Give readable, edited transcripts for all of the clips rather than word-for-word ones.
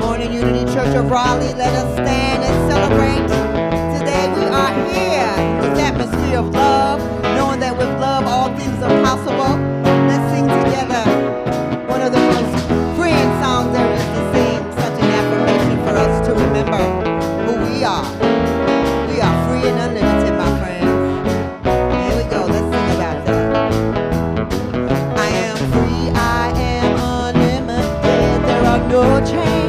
Morning Unity Church of Raleigh, let us stand and celebrate. Today we are here in this atmosphere of love, knowing that with love all things are possible. Let's sing together one of the most freeing songs there is to sing, such an affirmation for us to remember who we are. We are free and unlimited, my friends. Here we go, let's sing about that. I am free, I am unlimited, there are no chains.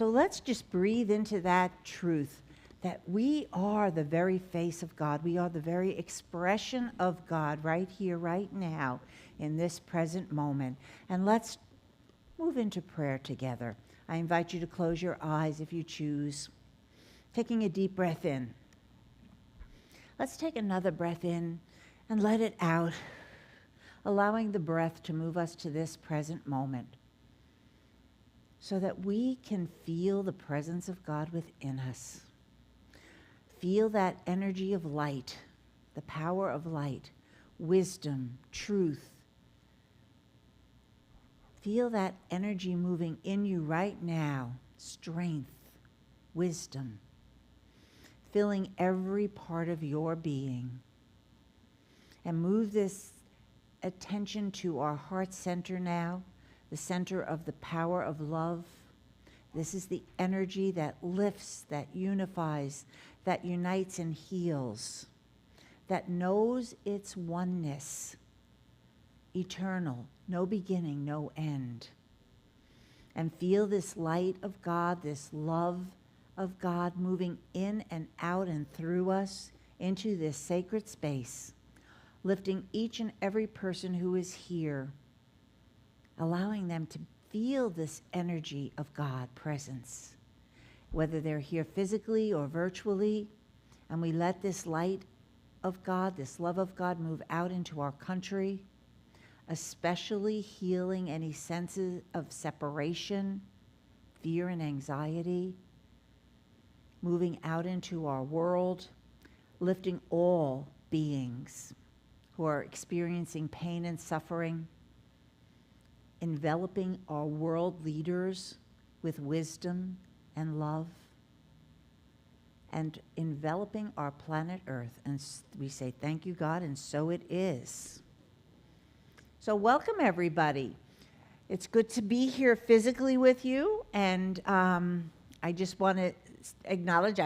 Let's just breathe into that truth that we are the very face of God. We are the very expression of God right here, right now, in this present moment. And let's move into prayer together. I invite you to close your eyes if you choose. Taking a deep breath in. Let's take another breath in and let it out, allowing the breath to move us to this present moment, so that we can feel the presence of God within us. Feel that energy of light, the power of light, wisdom, truth. Feel that energy moving in you right now, strength, wisdom, filling every part of your being. And move this attention to our heart center now, the center of the power of love. This is the energy that lifts, that unifies, that unites and heals, that knows its oneness, eternal, no beginning, no end. And feel this light of God, this love of God moving in and out and through us into this sacred space, lifting each and every person who is here, allowing them to feel this energy of God presence, whether they're here physically or virtually, and we let this light of God, this love of God, move out into our country, especially healing any senses of separation, fear and anxiety, moving out into our world, lifting all beings who are experiencing pain and suffering, enveloping our world leaders with wisdom and love, and enveloping our planet Earth. And we say, thank you, God, and so it is. So welcome, everybody. It's good to be here physically with you, and I just want to acknowledge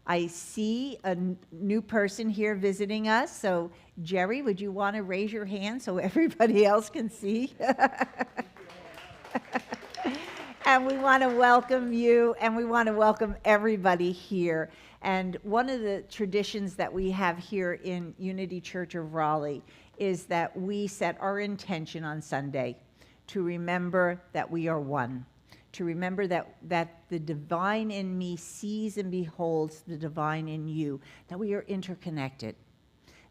I see a new person here visiting us. So, Jerry, would you want to raise your hand so everybody else can see? And we want to welcome you, and we want to welcome everybody here. And one of the traditions that we have here in Unity Church of Raleigh is that we set our intention on Sunday to remember that we are one, to remember that the divine in me sees and beholds the divine in you, that we are interconnected,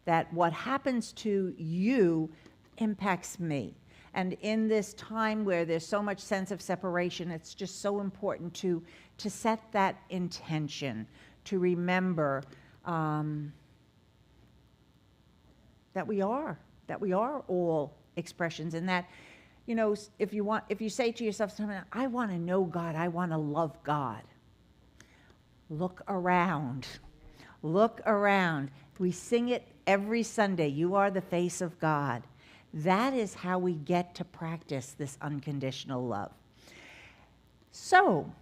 that what happens to you impacts me. And in this time where there's so much sense of separation, it's just so important to set that intention, to remember that we are all expressions, and that, you know, if you say to yourself something, I want to know God, I want to love God. Look around. Look around. We sing it every Sunday. You are the face of God. That is how we get to practice this unconditional love. So,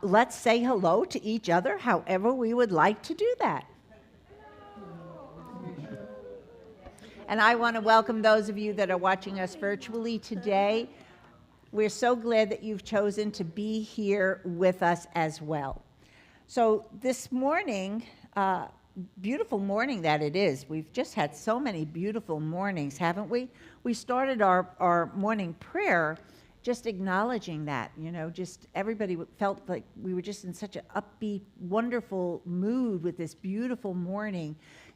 let's say hello to each other however we would like to do that. And I want to welcome those of you that are watching us virtually today. We're so glad that you've chosen to be here with us as well. So this morning, beautiful morning that it is. We've just had so many beautiful mornings, haven't we? We started our morning prayer just acknowledging that, you know, just everybody felt like we were just in such an upbeat, wonderful mood with this beautiful morning.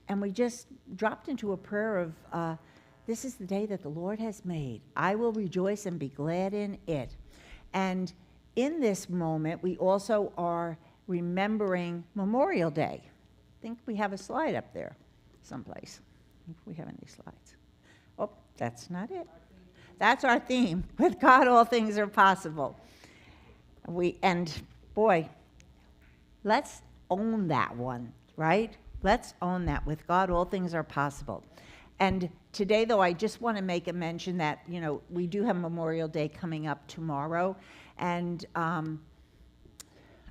And we just dropped into a prayer of, this is the day that the Lord has made. I will rejoice and be glad in it. And in this moment, we also are remembering Memorial Day. I think we have a slide up there someplace, if we have any slides. Oh, that's not it. That's our theme. With God, all things are possible. And boy, let's own that one, right? Let's own that. With God, all things are possible. And today, though, I just want to make a mention that, you know, we do have Memorial Day coming up tomorrow. And I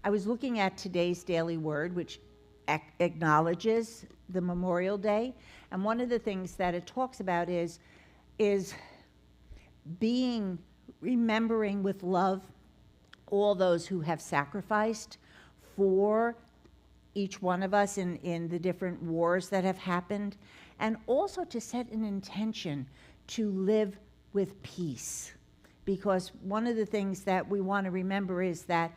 was looking at today's daily word, which acknowledges the Memorial Day. And one of the things that it talks about is remembering with love all those who have sacrificed for each one of us in the different wars that have happened, and also to set an intention to live with peace. Because one of the things that we want to remember is that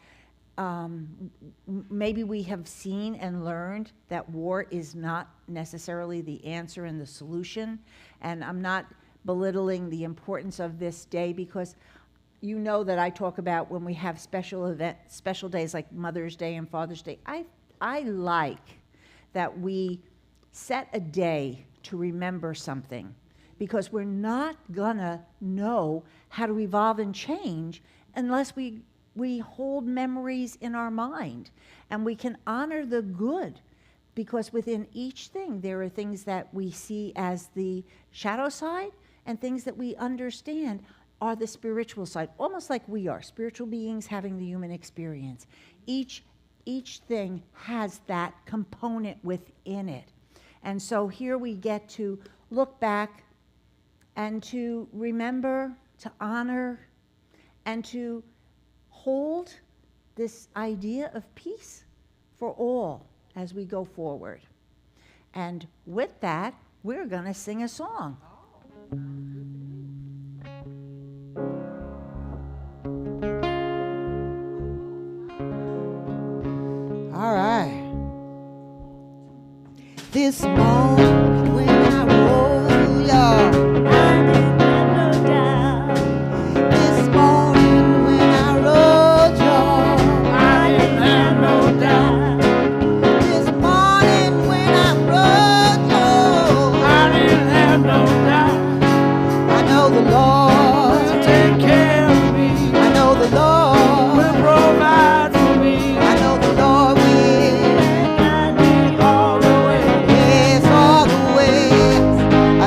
maybe we have seen and learned that war is not necessarily the answer and the solution. And I'm not belittling the importance of this day, because you know that I talk about when we have special days like Mother's Day and Father's Day. I like that we set a day to remember something, because we're not gonna know how to evolve and change unless we hold memories in our mind, and we can honor the good, because within each thing there are things that we see as the shadow side and things that we understand are the spiritual side, almost like we are spiritual beings having the human experience. Each thing has that component within it. And so here we get to look back and to remember, to honor, and to hold this idea of peace for all as we go forward. And with that, we're going to sing a song. All right. This morning when I rose, y'all. I didn't have no doubt. This morning when I rose, y'all. I didn't have no doubt. This morning when I rose, y'all. I didn't have no doubt. I know the Lord Will take care of me. I know the Lord Will provide for me. I know the Lord will. And guide me all the way. Yes, all the way.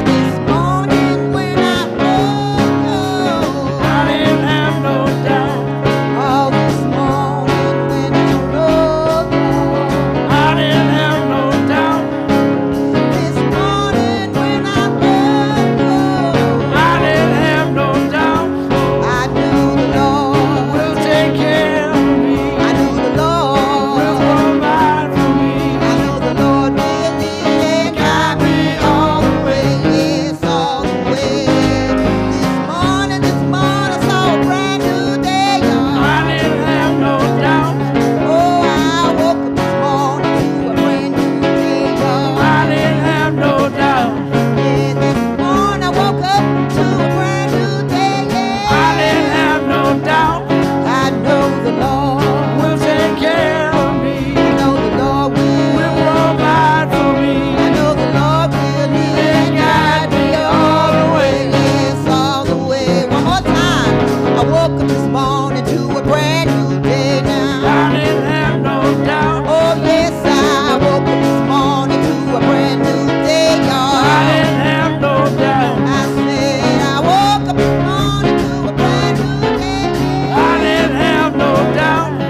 This morning when I rose, I didn't have no doubt. oh, this morning when I rose, I didn't have no doubt. this morning when I rose, I didn't have no doubt. I knew the Lord. Will take care of me. I knew the Will Lord. provide for me. I know the Lord will lead and guide me all the way. Yes, all the way. This morning, saw a brand new day, y'all. I didn't have no doubt. Oh, I woke up this morning to a brand new day, y'all. I didn't have no doubt. Yeah, this morning I woke up to a brand new day, yeah. I didn't have no doubt. I know the Lord. Will take care of me. I know the Lord Will will. provide for me. I know the Lord will lead and guide me all the way. Yes, all the way. One more time. I woke up this morning to a brand new day now. I didn't have no doubt. Oh, yes, I woke up this morning to a brand new day, I y'all. didn't have no doubt. I said I woke up this morning to a brand new day. I didn't have no doubt. I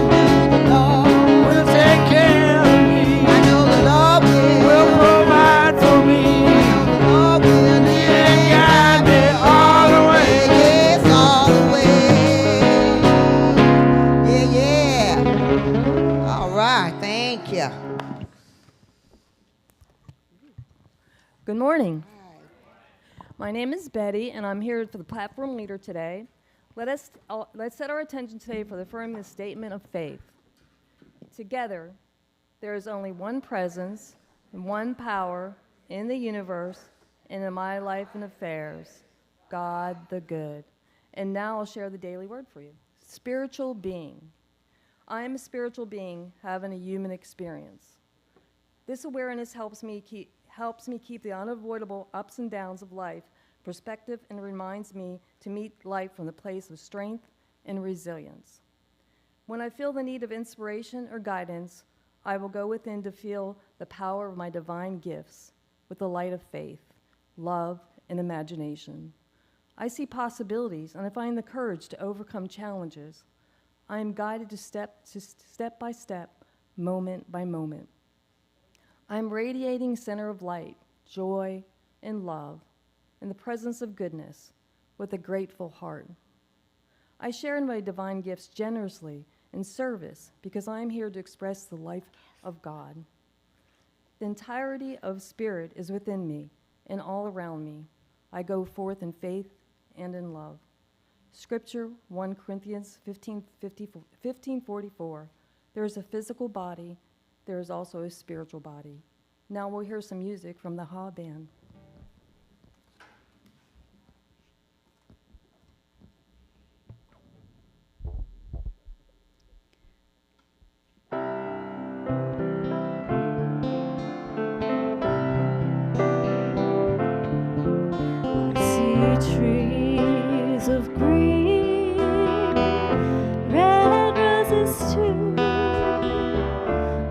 knew the Lord. Will take care of me. I know the Lord will. Will provide for me. The Lord will lead And guide me all the way. Yes, all the way. Yeah, yeah. All right, thank you. Good morning. My name is Betty, and I'm here for the platform leader today. Let's set our attention today for affirming the statement of faith. Together, there is only one presence and one power in the universe and in my life and affairs, God the good. And now I'll share the daily word for you. Spiritual being. I am a spiritual being having a human experience. This awareness helps me keep the unavoidable ups and downs of life perspective and reminds me to meet life from the place of strength and resilience. When I feel the need of inspiration or guidance, I will go within to feel the power of my divine gifts with the light of faith, love, and imagination. I see possibilities and I find the courage to overcome challenges. I am guided to step by step, moment by moment. I am radiating center of light, joy, and love in the presence of goodness with a grateful heart. I share in my divine gifts generously in service because I am here to express the life of God. The entirety of spirit is within me and all around me. I go forth in faith and in love. Scripture, 1 Corinthians 15:44. There is a physical body, there is also a spiritual body. Now we'll hear some music from the Ha Band. See trees of green, red roses too.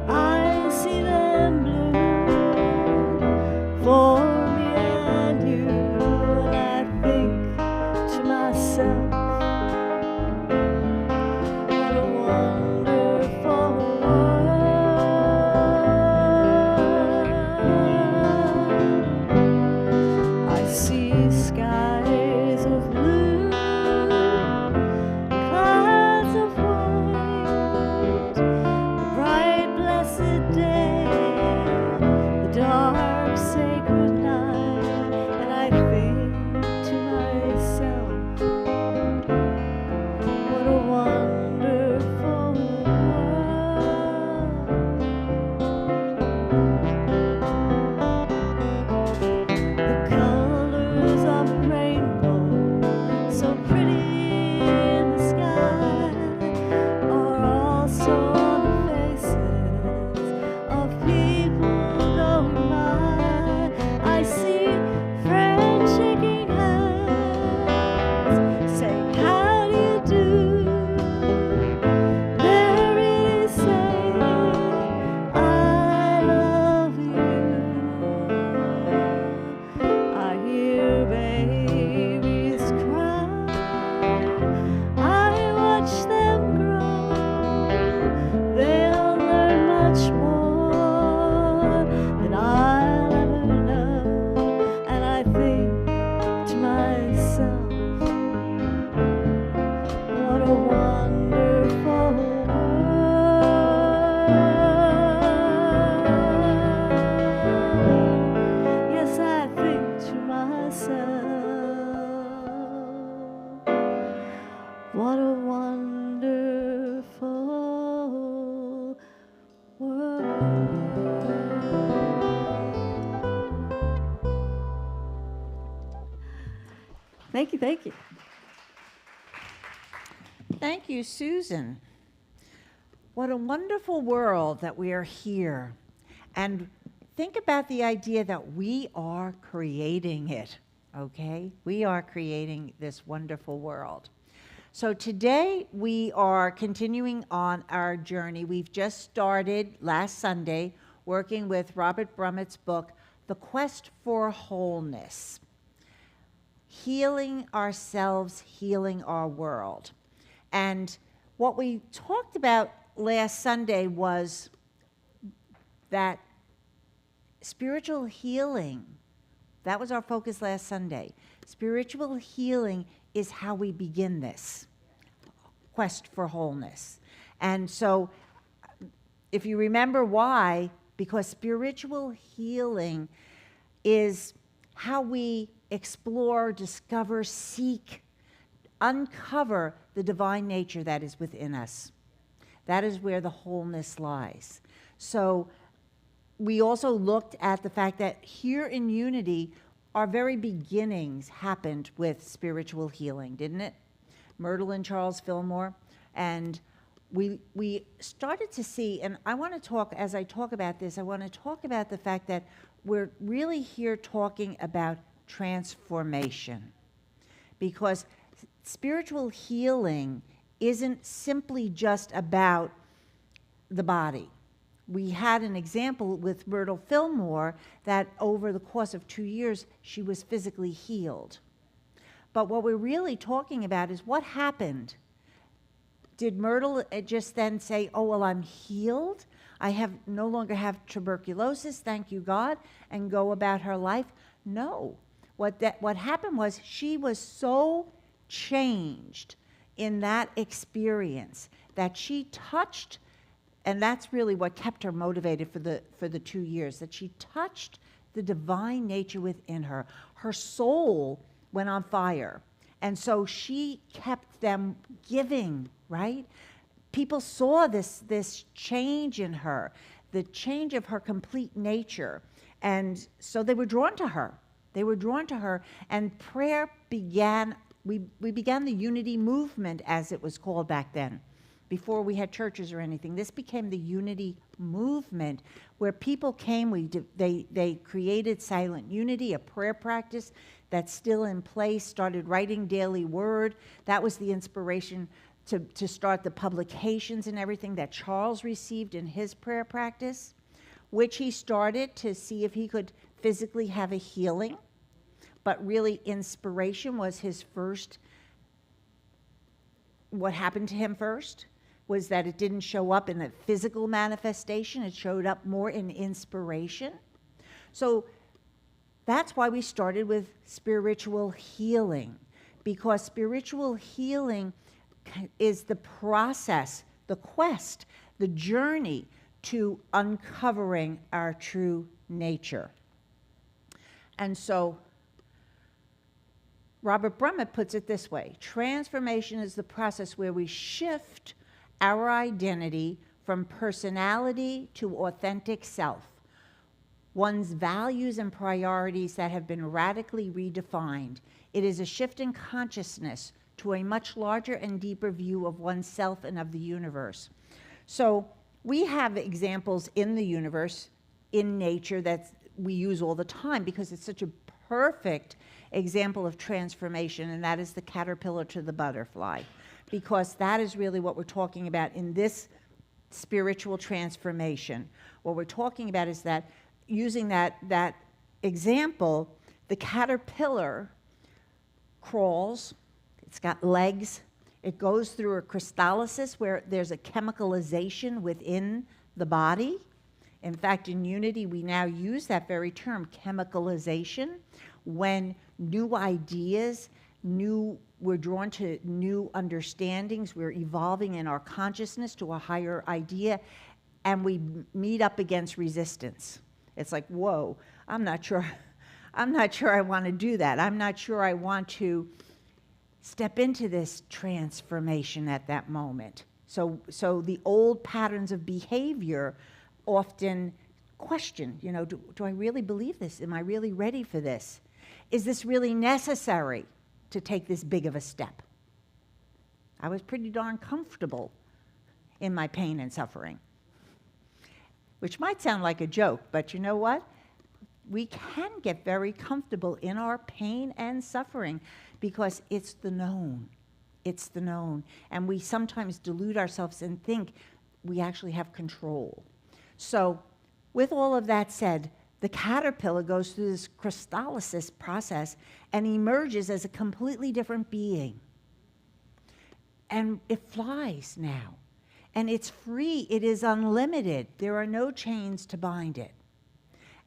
I see them bloom for Thank you, thank you. Thank you, Susan. What a wonderful world that we are here. And think about the idea that we are creating it, okay? We are creating this wonderful world. So today we are continuing on our journey. We've just started last Sunday working with Robert Brummett's book, The Quest for Wholeness. Healing ourselves, healing our world. And what we talked about last Sunday was that spiritual healing, that was our focus last Sunday. Spiritual healing is how we begin this quest for wholeness. And so if you remember why, because spiritual healing is how we explore, discover, seek, uncover the divine nature that is within us. That is where the wholeness lies. So we also looked at the fact that here in Unity, our very beginnings happened with spiritual healing, didn't it? Myrtle and Charles Fillmore. And we started to see, and I want to talk, as I talk about this, I want to talk about the fact that we're really here talking about transformation. Because spiritual healing isn't simply just about the body. We had an example with Myrtle Fillmore that over the course of 2 years, she was physically healed. But what we're really talking about is what happened. Did Myrtle just then say, oh, well, I'm healed? I no longer have tuberculosis, thank you, God, and go about her life? No. What happened was she was so changed in that experience that she touched, and that's really what kept her motivated for the 2 years, that she touched the divine nature within her. Her soul went on fire. And so she kept them giving, right? People saw this change in her, the change of her complete nature. And so they were drawn to her. They were drawn to her, and prayer began. We began the Unity movement, as it was called back then, before we had churches or anything. This became the Unity movement, where people came. They created Silent Unity, a prayer practice that's still in place, started writing daily word. That was the inspiration to start the publications and everything that Charles received in his prayer practice, which he started to see if he could physically have a healing. But really, inspiration was his first. What happened to him first was that it didn't show up in a physical manifestation. It showed up more in inspiration. So that's why we started with spiritual healing, because spiritual healing is the process, the quest, the journey to uncovering our true nature. And so Robert Brummett puts it this way: transformation is the process where we shift our identity from personality to authentic self, one's values and priorities that have been radically redefined. It is a shift in consciousness to a much larger and deeper view of oneself and of the universe. So we have examples in the universe, in nature, that we use all the time because it's such a perfect example of transformation, and that is the caterpillar to the butterfly, because that is really what we're talking about in this spiritual transformation. What we're talking about is that using that example, the caterpillar crawls, it's got legs, it goes through a crystallysis where there's a chemicalization within the body. In fact, in Unity, we now use that very term, chemicalization, when new ideas, we're drawn to new understandings, we're evolving in our consciousness to a higher idea, and we meet up against resistance. It's like, whoa, I'm not sure I want to do that. I'm not sure I want to step into this transformation at that moment. So the old patterns of behavior often question, do I really believe this? Am I really ready for this? Is this really necessary? to take this big of a step. I was pretty darn comfortable in my pain and suffering, which might sound like a joke, but you know what? We can get very comfortable in our pain and suffering because it's the known. It's the known. And we sometimes delude ourselves and think we actually have control. So with all of that said, the caterpillar goes through this crystallisis process and emerges as a completely different being. And it flies now. And it's free. It is unlimited. There are no chains to bind it.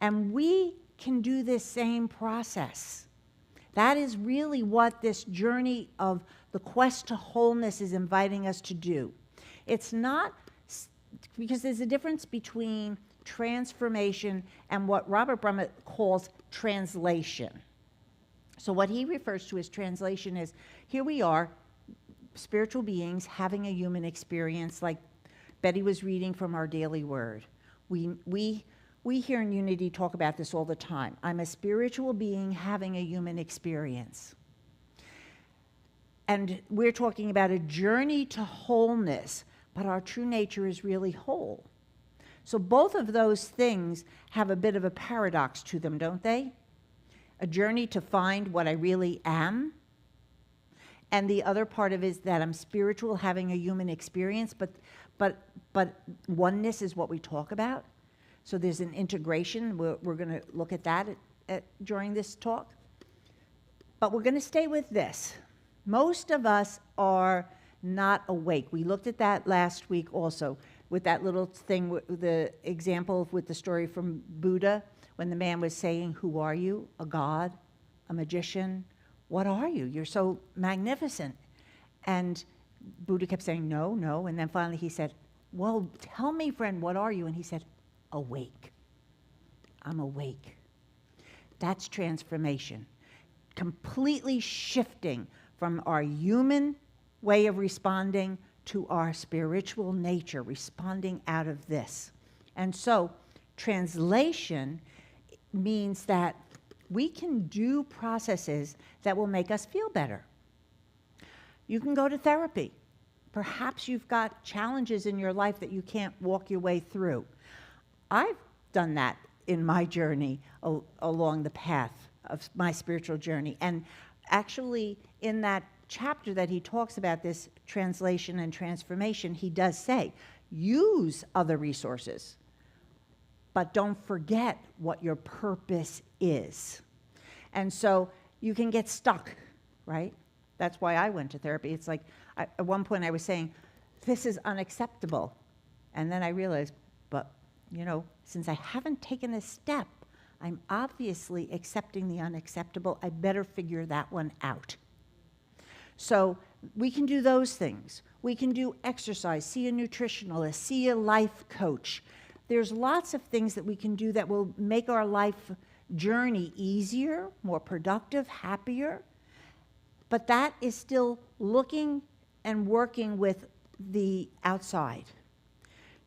And we can do this same process. That is really what this journey of the quest to wholeness is inviting us to do. It's not, because there's a difference between transformation and what Robert Brummett calls translation. So what he refers to as translation is, here we are, spiritual beings having a human experience, like Betty was reading from our daily word. We here in Unity talk about this all the time. I'm a spiritual being having a human experience. And we're talking about a journey to wholeness, but our true nature is really whole. So both of those things have a bit of a paradox to them, don't they? A journey to find what I really am. And the other part of it is that I'm spiritual, having a human experience, but oneness is what we talk about. So there's an integration. We're going to look at that during this talk. But we're going to stay with this. Most of us are not awake. We looked at that last week also with that little thing, the example with the story from Buddha, when the man was saying, who are you? A god? A magician? What are you? You're so magnificent. And Buddha kept saying, no, no. And then finally he said, well, tell me, friend, what are you? And he said, awake. I'm awake. That's transformation. Completely shifting from our human way of responding to our spiritual nature, responding out of this. And so translation means that we can do processes that will make us feel better. You can go to therapy. Perhaps you've got challenges in your life that you can't walk your way through. I've done that in my journey along the path of my spiritual journey. And actually, in that chapter that he talks about this translation and transformation, he does say, use other resources, but don't forget what your purpose is. And so you can get stuck, right? That's why I went to therapy. It's like, at one point I was saying, this is unacceptable. And then I realized, but, you know, since I haven't taken a step, I'm obviously accepting the unacceptable. I better figure that one out. So we can do those things. We can do exercise, see a nutritionalist, see a life coach. There's lots of things that we can do that will make our life journey easier, more productive, happier. But that is still looking and working with the outside.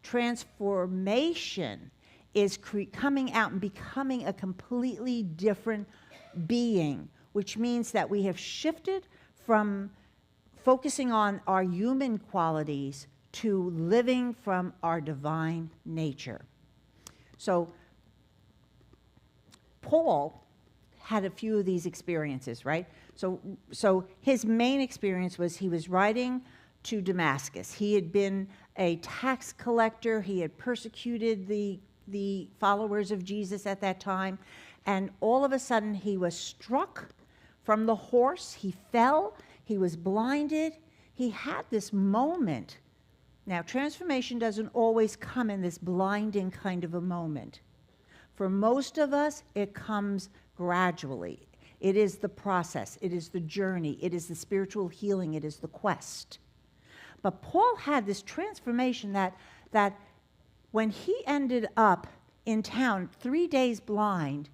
Transformation is coming out and becoming a completely different being, which means that we have shifted from focusing on our human qualities to living from our divine nature. So Paul had a few of these experiences, right? So his main experience was he was riding to Damascus. He had been a tax collector. He had persecuted the followers of Jesus at that time. And all of a sudden, he was struck from the horse. He fell. He was blinded. He had this moment. Now, transformation doesn't always come in this blinding kind of a moment. For most of us, it comes gradually. It is the process. It is the journey. It is the spiritual healing. It is the quest. But Paul had this transformation that when he ended up in town 3 days blind,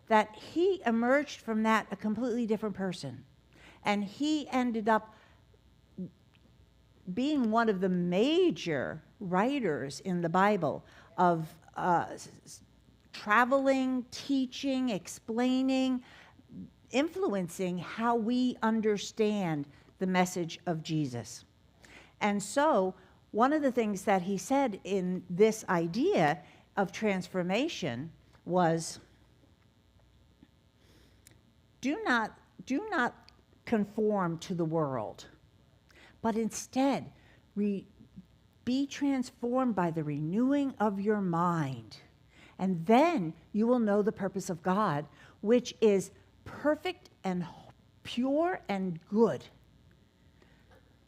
that he emerged from that a completely different person. And he ended up being one of the major writers in the Bible of traveling, teaching, explaining, influencing how we understand the message of Jesus. And so, one of the things that he said in this idea of transformation was, do not conform to the world, but instead be transformed by the renewing of your mind. And then you will know the purpose of God, which is perfect and pure and good.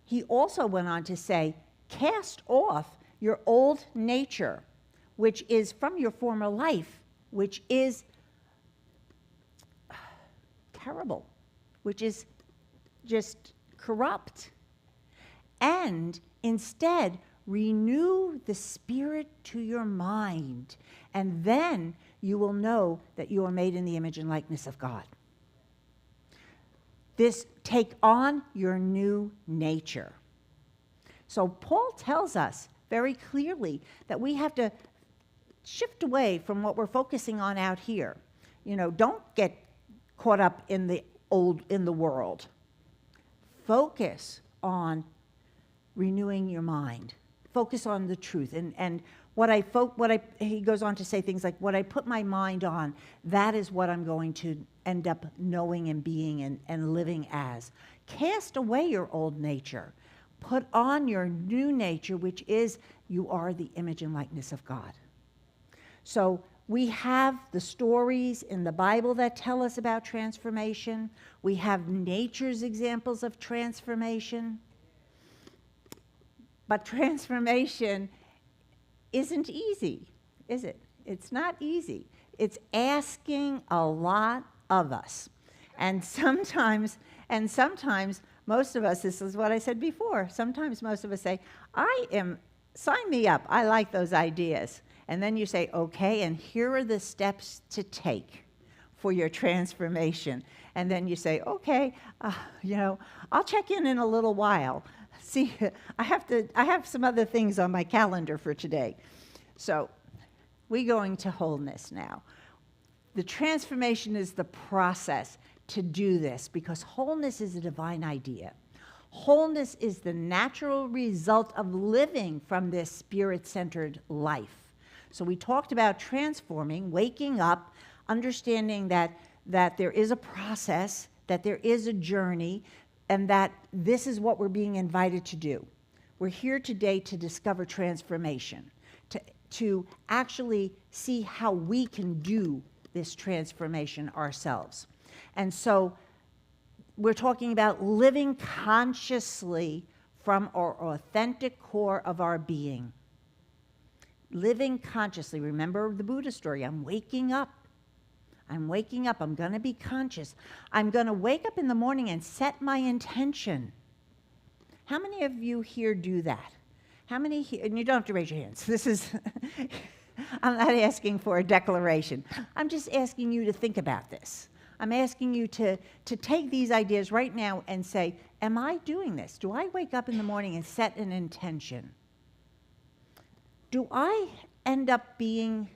He also went on to say, cast off your old nature, which is from your former life, which is terrible, which is just corrupt. And instead, renew the spirit to your mind, and then you will know that you are made in the image and likeness of God. This, take on your new nature. So Paul tells us very clearly that we have to shift away from what we're focusing on out here. You know, don't get caught up in the world. Focus on renewing your mind. Focus on the truth. And he goes on to say things like, what I put my mind on, that is what I'm going to end up knowing and being and living as. Cast away your old nature. Put on your new nature, which is, you are the image and likeness of God. So we have the stories in the Bible that tell us about transformation. We have nature's examples of transformation. But transformation isn't easy, is it? It's not easy. It's asking a lot of us. And sometimes most of us, this is what I said before, sometimes most of us say, sign me up, I like those ideas. And then you say, okay, and here are the steps to take for your transformation. And then you say, okay, I'll check in a little while. See, I have some other things on my calendar for today. So we're going to wholeness now. The transformation is the process to do this, because wholeness is a divine idea. Wholeness is the natural result of living from this spirit-centered life. So we talked about transforming, waking up, understanding that there is a process, that there is a journey, and that this is what we're being invited to do. We're here today to discover transformation, to actually see how we can do this transformation ourselves. And so we're talking about living consciously from our authentic core of our being. Living consciously. Remember the Buddha story. I'm waking up. I'm going to be conscious. I'm going to wake up in the morning and set my intention. How many of you here do that? How many here? And you don't have to raise your hands. This is, I'm not asking for a declaration. I'm just asking you to think about this. I'm asking you to take these ideas right now and say, am I doing this? Do I wake up in the morning and set an intention? Do I end up being...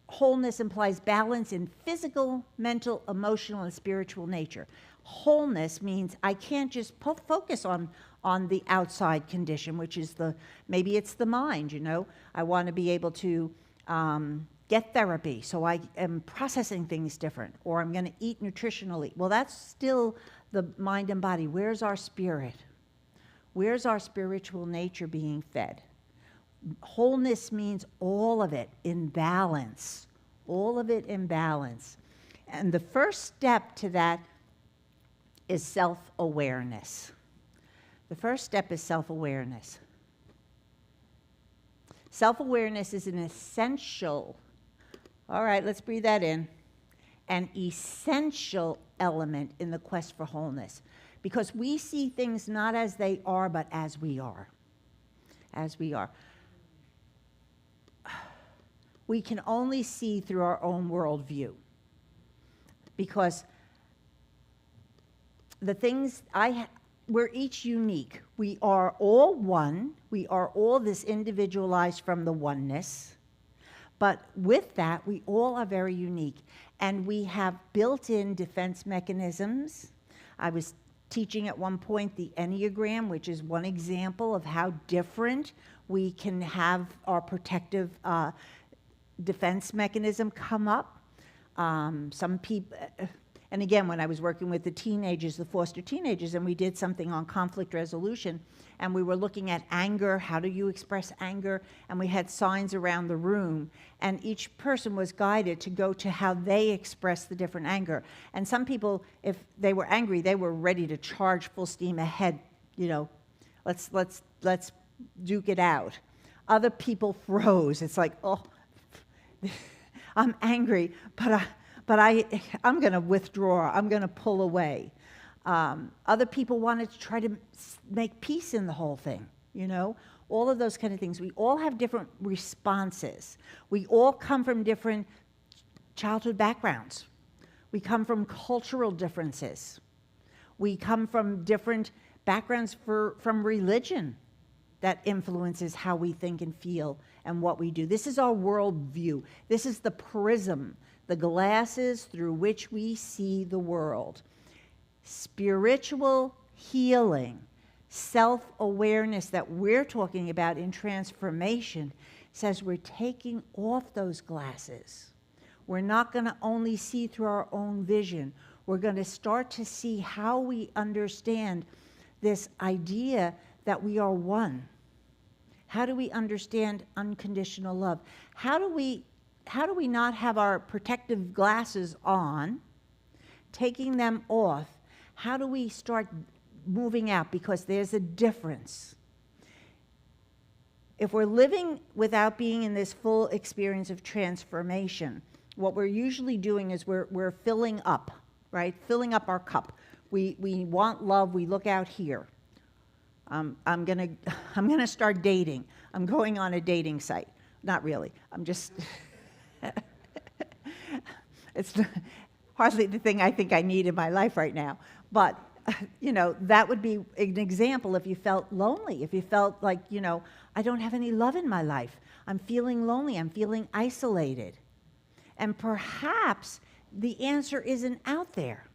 Wholeness implies balance in physical, mental, emotional, and spiritual nature. Wholeness means I can't just focus on the outside condition, which is maybe it's the mind, I want to be able to get therapy, so I am processing things different, or I'm going to eat nutritionally. Well, that's still the mind and body. Where's our spirit? Where's our spiritual nature being fed? Wholeness means all of it in balance. All of it in balance. And the first step to that is self-awareness. The first step is self-awareness. Self-awareness is an essential, all right, let's breathe that in, an essential element in the quest for wholeness. Because we see things not as they are, but as we are. As we are. We can only see through our own worldview. Because the things we're each unique. We are all one. We are all this individualized from the oneness. But with that, we all are very unique, and we have built-in defense mechanisms. I was teaching at one point the Enneagram, which is one example of how different we can have our protective defense mechanism come up. Some people, and again, when I was working with the teenagers, the foster teenagers, and we did something on conflict resolution, and we were looking at anger, how do you express anger, and we had signs around the room, and each person was guided to go to how they express the different anger. And some people, if they were angry, they were ready to charge full steam ahead, you know, let's duke it out. Other people froze. It's like, oh, I'm angry, but I'm going to withdraw. I'm going to pull away. Other people wanted to try to make peace in the whole thing, you know, all of those kind of things. We all have different responses. We all come from different childhood backgrounds. We come from cultural differences. We come from different backgrounds from religion that influences how we think and feel and what we do. This is our worldview. This is the prism, the glasses through which we see the world. Spiritual healing, self-awareness that we're talking about in transformation says we're taking off those glasses. We're not going to only see through our own vision. We're going to start to see how we understand this idea that we are one. How do we understand unconditional love? How do we not have our protective glasses on, taking them off? How do we start moving out? Because there's a difference. If we're living without being in this full experience of transformation, what we're usually doing is we're filling up, right? Filling up our cup. We want love. We look out here. I'm gonna start dating. I'm going on a dating site. Not really. I'm just. It's hardly the thing I think I need in my life right now. But, you know, that would be an example if you felt lonely, if you felt like, you know, I don't have any love in my life. I'm feeling lonely. I'm feeling isolated. And perhaps the answer isn't out there.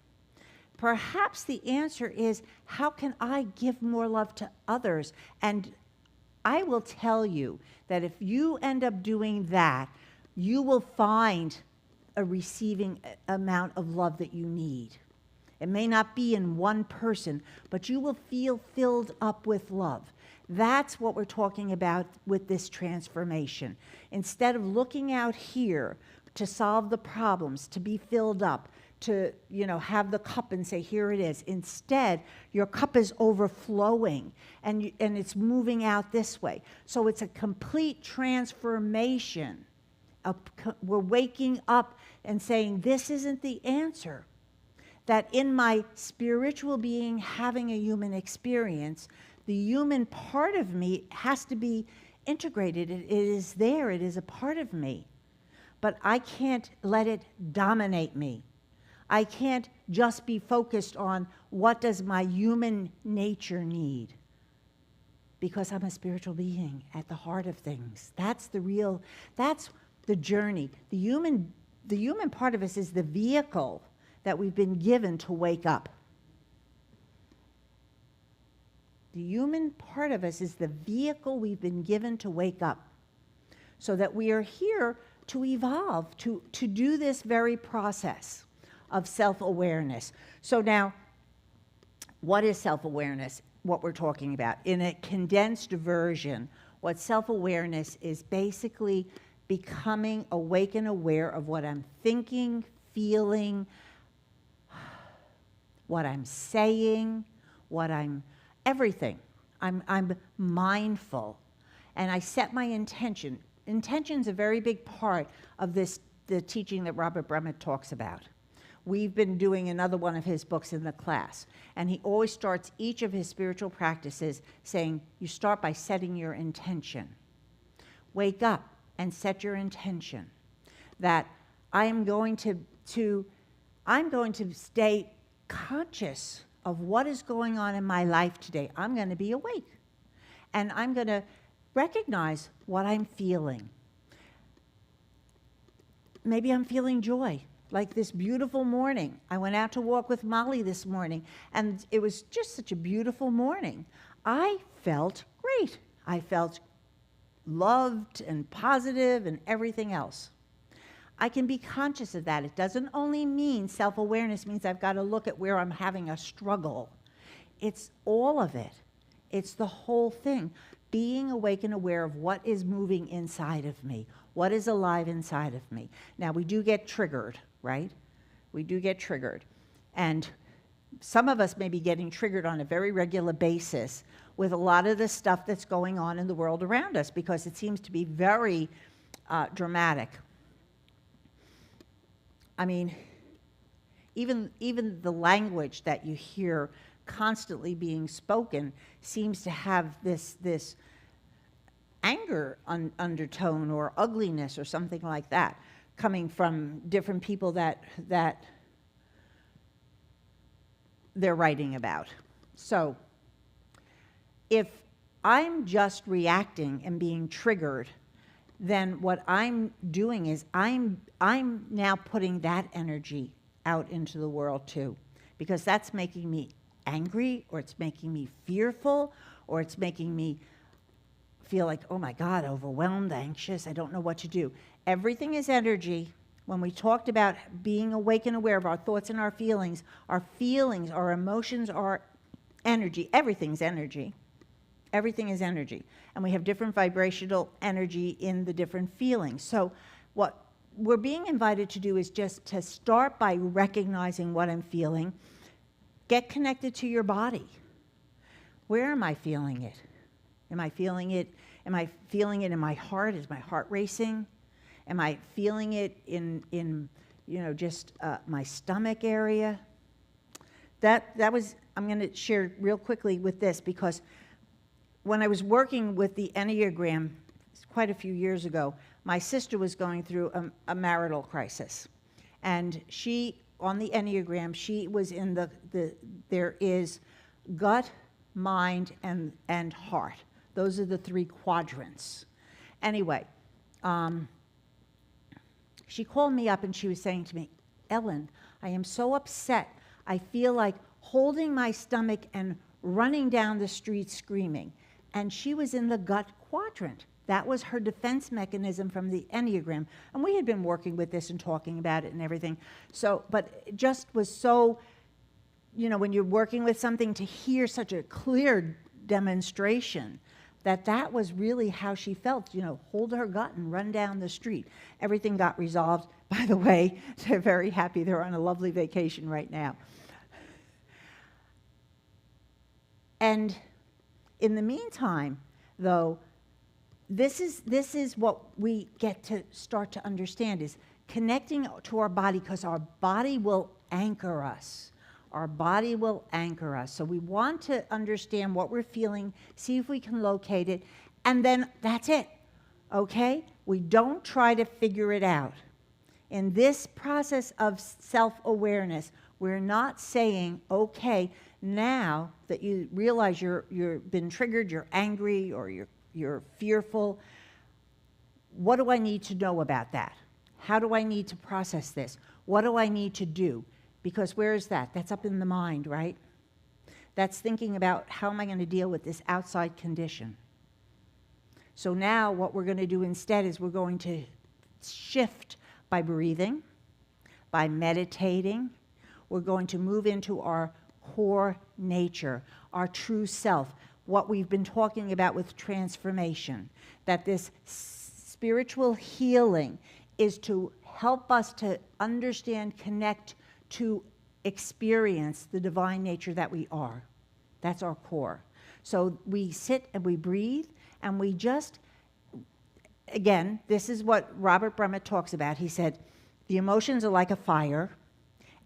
Perhaps the answer is, how can I give more love to others? And I will tell you that if you end up doing that, you will find a receiving amount of love that you need. It may not be in one person, but you will feel filled up with love. That's what we're talking about with this transformation. Instead of looking out here to solve the problems, to be filled up, to, you know, have the cup and say, here it is. Instead, your cup is overflowing and it's moving out this way. So it's a complete transformation. We're waking up and saying, this isn't the answer. That in my spiritual being having a human experience, the human part of me has to be integrated. It is there. It is a part of me. But I can't let it dominate me. I can't just be focused on what does my human nature need, because I'm a spiritual being at the heart of things. That's the journey. The human part of us is the vehicle that we've been given to wake up. The human part of us is the vehicle we've been given to wake up, so that we are here to evolve, to do this very process of self-awareness. So now, what is self-awareness? What we're talking about. In a condensed version, what self-awareness is basically becoming awake and aware of what I'm thinking, feeling, what I'm saying, everything. I'm mindful, and I set my intention. Intention's a very big part of the teaching that Robert Brummett talks about. We've been doing another one of his books in the class, and he always starts each of his spiritual practices saying, you start by setting your intention. Wake up and set your intention that I'm going to stay conscious of what is going on in my life today. I'm going to be awake, and I'm going to recognize what I'm feeling. maybe I'm feeling joy, like this beautiful morning. I went out to walk with Molly this morning, and it was just such a beautiful morning. I felt great. I felt loved and positive and everything else. I can be conscious of that. It doesn't only mean self-awareness means I've got to look at where I'm having a struggle. It's all of it. It's the whole thing. Being awake and aware of what is moving inside of me, what is alive inside of me. Now, we do get triggered, right? We do get triggered. And some of us may be getting triggered on a very regular basis with a lot of the stuff that's going on in the world around us because it seems to be very dramatic. I mean, even the language that you hear constantly being spoken seems to have this anger undertone or ugliness or something like that coming from different people that they're writing about. So if I'm just reacting and being triggered, then what I'm doing is I'm now putting that energy out into the world too, because that's making me angry, or it's making me fearful, or it's making me feel like, oh my God, overwhelmed, anxious, I don't know what to do. Everything is energy. When we talked about being awake and aware of our thoughts and our feelings, our emotions are energy. Everything's energy. Everything is energy. And we have different vibrational energy in the different feelings. So what we're being invited to do is just to start by recognizing what I'm feeling. Get connected to your body. Where am I feeling it? Am I feeling it? Am I feeling it in my heart? Is my heart racing? Am I feeling it in just my stomach area? That was, I'm going to share real quickly with this, because when I was working with the Enneagram quite a few years ago, my sister was going through a marital crisis. And she, on the Enneagram, she was in there is gut, mind, and heart. Those are the three quadrants. Anyway, she called me up and she was saying to me, Ellen, I am so upset. I feel like holding my stomach and running down the street screaming. And she was in the gut quadrant. That was her defense mechanism from the Enneagram. And we had been working with this and talking about it and everything. So, but it just was so, when you're working with something, to hear such a clear demonstration that was really how she felt, hold her gut and run down the street. Everything got resolved. By the way, they're very happy. They're on a lovely vacation right now. And in the meantime, though, this is what we get to start to understand, is connecting to our body, because our body will anchor us. Our body will anchor us. So we want to understand what we're feeling, see if we can locate it, and then that's it, okay? We don't try to figure it out. In this process of self-awareness, we're not saying, okay, now that you realize you've been triggered, you're angry, or you're fearful, what do I need to know about that? How do I need to process this? What do I need to do? Because where is that? That's up in the mind, right? That's thinking about, how am I going to deal with this outside condition? So now what we're going to do instead is we're going to shift by breathing, by meditating. We're going to move into our core nature, our true self, what we've been talking about with transformation, that this spiritual healing is to help us to understand, connect, to experience the divine nature that we are. That's our core. So we sit and we breathe, and we just, again, this is what Robert Brummett talks about. He said, the emotions are like a fire,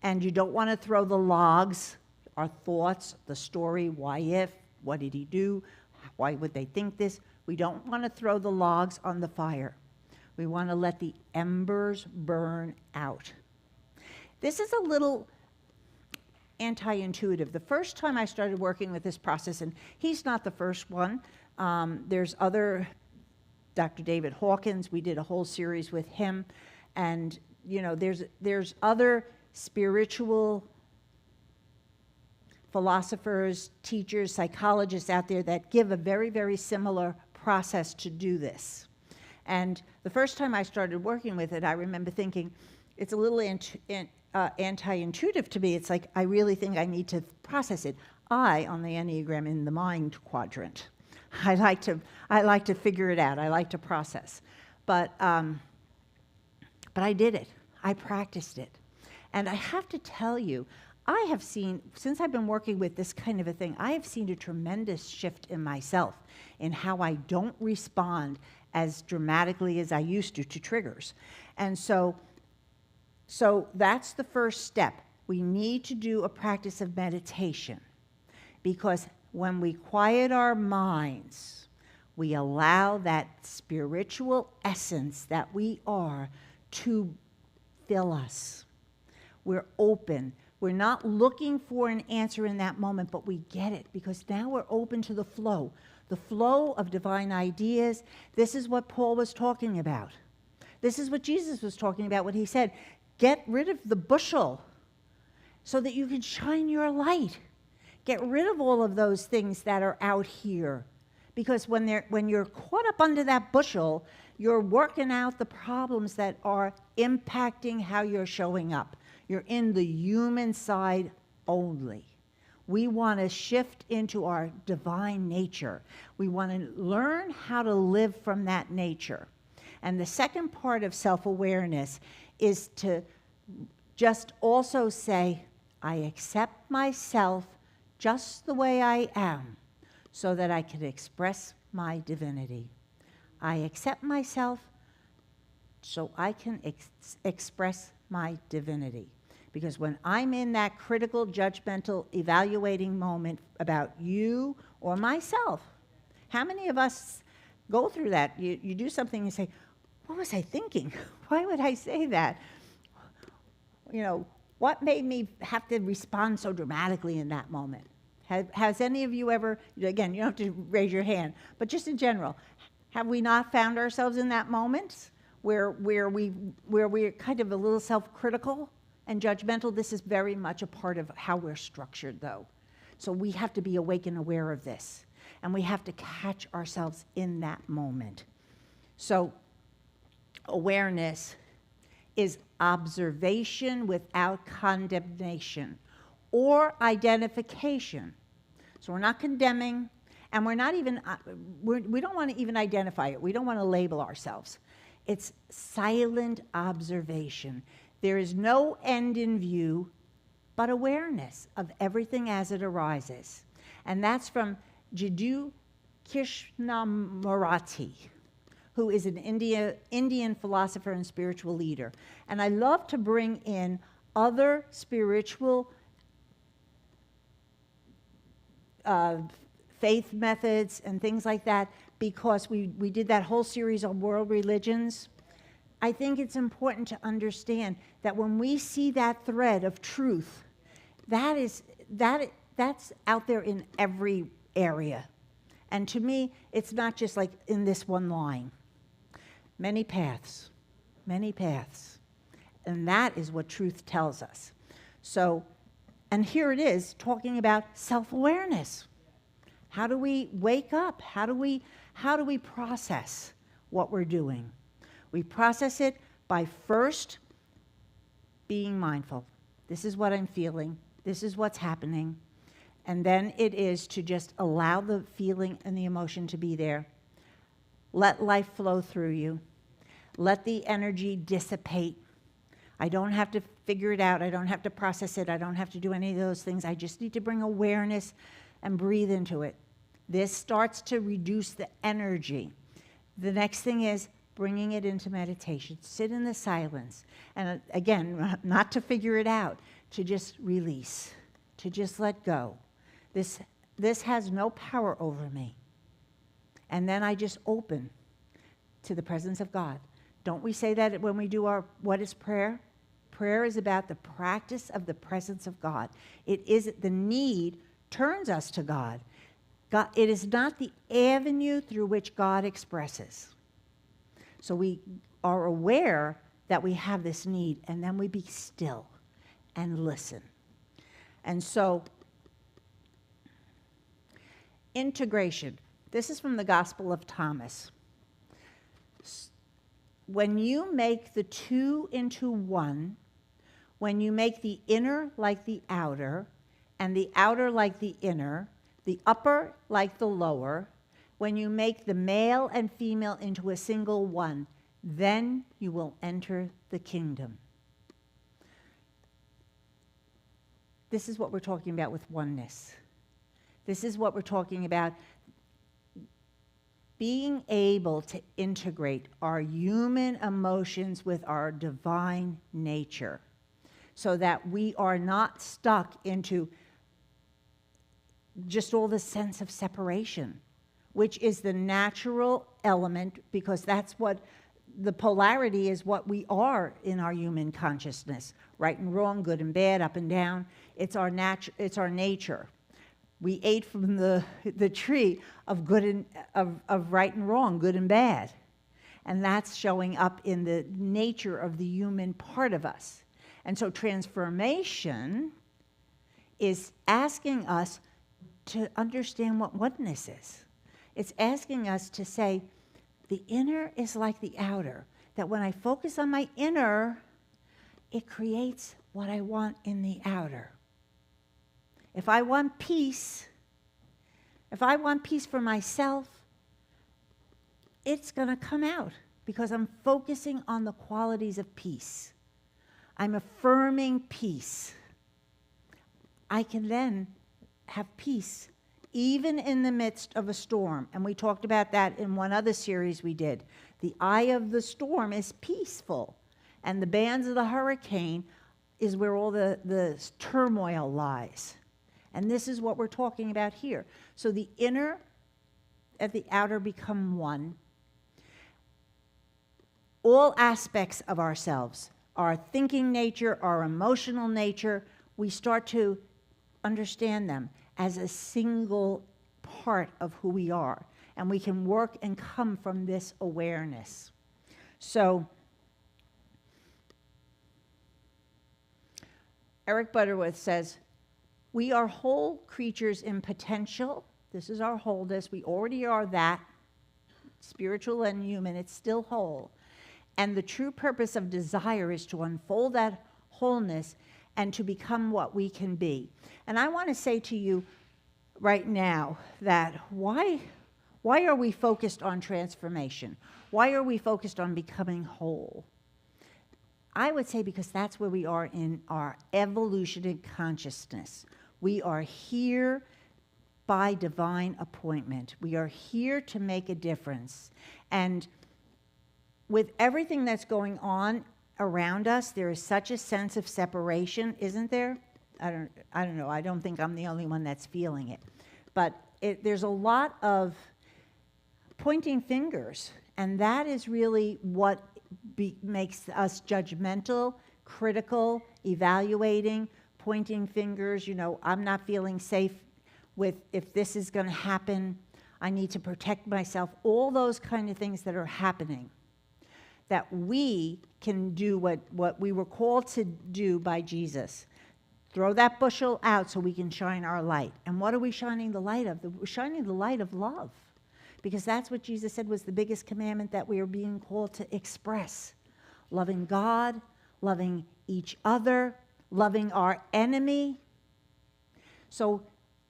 and you don't want to throw the logs, our thoughts, the story, why if, what did he do, why would they think this? We don't want to throw the logs on the fire. We want to let the embers burn out. This is a little anti-intuitive. The first time I started working with this process, and he's not the first one, there's other, Dr. David Hawkins, we did a whole series with him, And, there's other spiritual philosophers, teachers, psychologists out there that give a very, very similar process to do this. And the first time I started working with it, I remember thinking, it's a little anti-intuitive to me. It's like, I really think I need to process it. On the Enneagram, in the mind quadrant. I like to figure it out. I like to process. But I did it. I practiced it. And I have to tell you, I have seen, since I've been working with this kind of a thing, I have seen a tremendous shift in myself in how I don't respond as dramatically as I used to triggers. And so that's the first step. We need to do a practice of meditation, because when we quiet our minds, we allow that spiritual essence that we are to fill us. We're open. We're not looking for an answer in that moment, but we get it because now we're open to the flow of divine ideas. This is what Paul was talking about. This is what Jesus was talking about when he said, get rid of the bushel so that you can shine your light. Get rid of all of those things that are out here. Because when you're caught up under that bushel, you're working out the problems that are impacting how you're showing up. You're in the human side only. We want to shift into our divine nature. We want to learn how to live from that nature. And the second part of self-awareness is to just also say, I accept myself just the way I am so that I can express my divinity. I accept myself so I can express my divinity. Because when I'm in that critical, judgmental, evaluating moment about you or myself, how many of us go through that? You do something and you say, what was I thinking? Why would I say that? What made me have to respond so dramatically in that moment? Has any of you ever, again, you don't have to raise your hand, but just in general, have we not found ourselves in that moment where we're kind of a little self-critical and judgmental? This is very much a part of how we're structured, though. So we have to be awake and aware of this, and we have to catch ourselves in that moment. So awareness is observation without condemnation or identification. So we're not condemning, and we're not even, we don't want to even identify it. We don't want to label ourselves. It's silent observation. There is no end in view, but awareness of everything as it arises. And that's from Jiddu Krishnamurti, who is an Indian philosopher and spiritual leader. And I love to bring in other spiritual faith methods and things like that, because we did that whole series on world religions. I think it's important to understand that when we see that thread of truth, that's out there in every area. And to me, it's not just like in this one line. Many paths, many paths. And that is what truth tells us. So, and here it is, talking about self-awareness. How do we wake up? How do we process what we're doing? We process it by first being mindful. This is what I'm feeling. This is what's happening. And then it is to just allow the feeling and the emotion to be there. Let life flow through you. Let the energy dissipate. I don't have to figure it out. I don't have to process it. I don't have to do any of those things. I just need to bring awareness and breathe into it. This starts to reduce the energy. The next thing is bringing it into meditation. Sit in the silence. And again, not to figure it out, to just release, to just let go. This has no power over me. And then I just open to the presence of God. Don't we say that when we do what is prayer? Prayer is about the practice of the presence of God. It is the need turns us to God. It is not the avenue through which God expresses. So we are aware that we have this need, and then we be still and listen. And so, integration. This is from the Gospel of Thomas. When you make the two into one, when you make the inner like the outer, and the outer like the inner, the upper like the lower, when you make the male and female into a single one, then you will enter the kingdom. This is what we're talking about with oneness. This is what we're talking about. Being able to integrate our human emotions with our divine nature so that we are not stuck into just all the sense of separation, which is the natural element, because that's what the polarity is, what we are in our human consciousness. Right and wrong, good and bad, up and down. It's our nature. We ate from the tree of good and of right and wrong, good and bad. And that's showing up in the nature of the human part of us. And so transformation is asking us to understand what oneness is. It's asking us to say, the inner is like the outer. That when I focus on my inner, it creates what I want in the outer. If I want peace for myself, it's going to come out because I'm focusing on the qualities of peace. I'm affirming peace. I can then have peace even in the midst of a storm. And we talked about that in one other series we did. The eye of the storm is peaceful, and the bands of the hurricane is where all the turmoil lies. And this is what we're talking about here. So the inner and the outer become one. All aspects of ourselves, our thinking nature, our emotional nature, we start to understand them as a single part of who we are. And we can work and come from this awareness. So, Eric Butterworth says, we are whole creatures in potential. This is our wholeness. We already are that. Spiritual and human, it's still whole. And the true purpose of desire is to unfold that wholeness and to become what we can be. And I want to say to you right now that why are we focused on transformation? Why are we focused on becoming whole? I would say because that's where we are in our evolution in consciousness. We are here by divine appointment. We are here to make a difference. And with everything that's going on around us, there is such a sense of separation, isn't there? I don't know. I don't think I'm the only one that's feeling it. But there's a lot of pointing fingers, and that is really what makes us judgmental, critical, evaluating, pointing fingers. I'm not feeling safe with if this is going to happen. I need to protect myself. All those kind of things that are happening. That we can do what we were called to do by Jesus. Throw that bushel out so we can shine our light. And what are we shining the light of? We're shining the light of love. Because that's what Jesus said was the biggest commandment that we are being called to express. Loving God, loving each other, loving our enemy. So